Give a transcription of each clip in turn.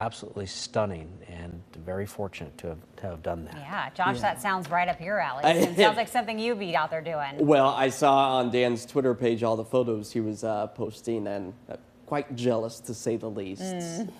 Absolutely stunning, and very fortunate to have done that. Yeah, Josh, that sounds right up your alley. It sounds like something you'd be out there doing. Well, I saw on Dan's Twitter page all the photos he was posting, and quite jealous, to say the least,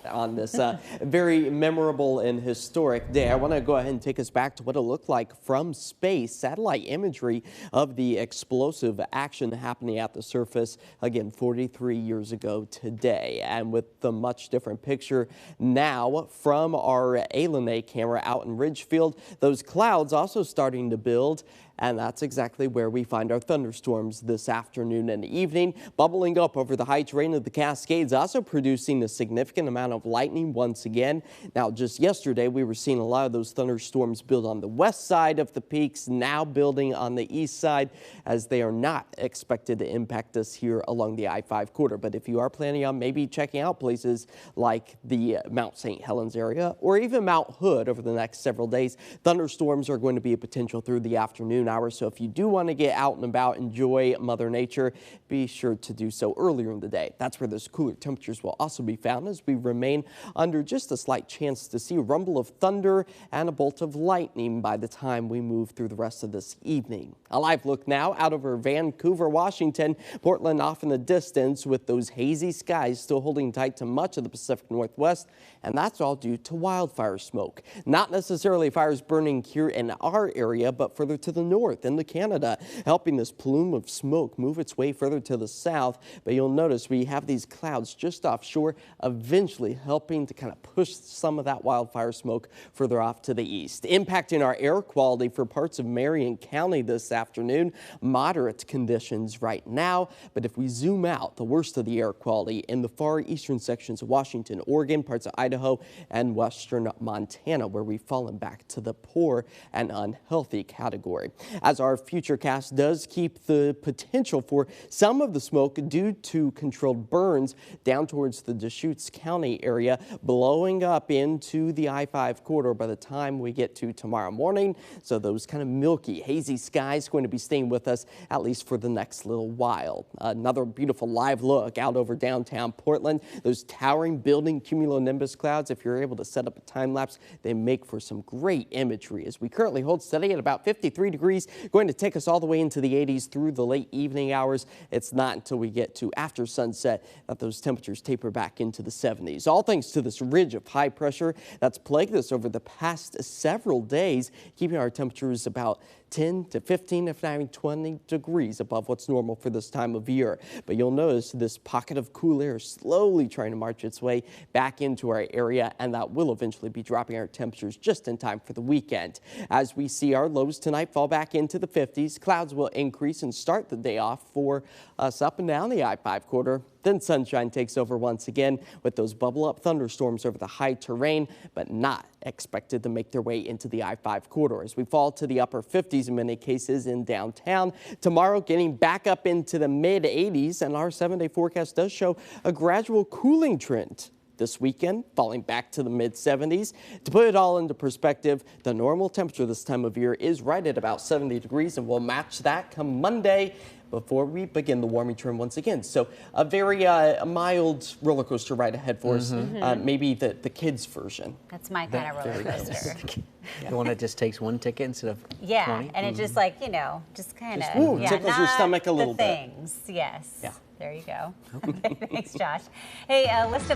on this very memorable and historic day. I want to go ahead and take us back to what it looked like from space. Satellite imagery of the explosive action happening at the surface, again, 43 years ago today. And with the much different picture now from our ALNA camera out in Ridgefield, those clouds also starting to build. And that's exactly where we find our thunderstorms this afternoon and evening, bubbling up over the high terrain of the Cascades, also producing a significant amount of lightning once again. Now, just yesterday, we were seeing a lot of those thunderstorms build on the west side of the peaks, now building on the east side, as they are not expected to impact us here along the I-5 corridor. But if you are planning on maybe checking out places like the Mount St. Helens area or even Mount Hood over the next several days, thunderstorms are going to be a potential through the afternoon hours. So if you do want to get out and about, enjoy Mother Nature, be sure to do so earlier in the day. That's where those cooler temperatures will also be found, as we remain under just a slight chance to see a rumble of thunder and a bolt of lightning by the time we move through the rest of this evening. A live look now out over Vancouver, Washington, Portland off in the distance, with those hazy skies still holding tight to much of the Pacific Northwest, and that's all due to wildfire smoke. Not necessarily fires burning here in our area, but further to the north into Canada, helping this plume of smoke move its way further to the south. But you'll notice we have these clouds just offshore, eventually helping to kind of push some of that wildfire smoke further off to the east, impacting our air quality for parts of Marion County this afternoon. Moderate conditions right now, but if we zoom out, the worst of the air quality in the far eastern sections of Washington, Oregon, parts of Idaho, and western Montana, where we've fallen back to the poor and unhealthy category. As our futurecast does keep the potential for some of the smoke due to controlled burns down towards the Deschutes County area, blowing up into the I-5 corridor by the time we get to tomorrow morning. So those kind of milky, hazy skies going to be staying with us at least for the next little while. Another beautiful live look out over downtown Portland. Those towering building cumulonimbus clouds, if you're able to set up a time lapse, they make for some great imagery, as we currently hold steady at about 53 degrees, going to take us all the way into the 80s through the late evening hours. It's not until we get to after sunset that those temperatures taper back into the 70s, all thanks to this ridge of high pressure that's plagued us over the past several days, keeping our temperatures about 10 to 15, if not even 20 degrees above what's normal for this time of year. But you'll notice this pocket of cool air slowly trying to march its way back into our area, and that will eventually be dropping our temperatures just in time for the weekend. As we see our lows tonight fall back into the 50s, clouds will increase and start the day off for us up and down the I-5 corridor. Then sunshine takes over once again, with those bubble-up thunderstorms over the high terrain, but not expected to make their way into the I-5 corridor as we fall to the upper 50s in many cases in downtown. Tomorrow getting back up into the mid-80s, and our 7-day forecast does show a gradual cooling trend. This weekend, falling back to the mid-70s. To put it all into perspective, the normal temperature this time of year is right at about 70 degrees, and we'll match that come Monday before we begin the warming trend once again. So a very mild roller coaster ride ahead for us, maybe the kids' version. That's my kind of roller coaster. The one that just takes one ticket instead of 20? And it just, like, you know, just kind of tickles your stomach a little bit. Yes. Yeah. There you go. Okay, thanks, Josh. Hey, list of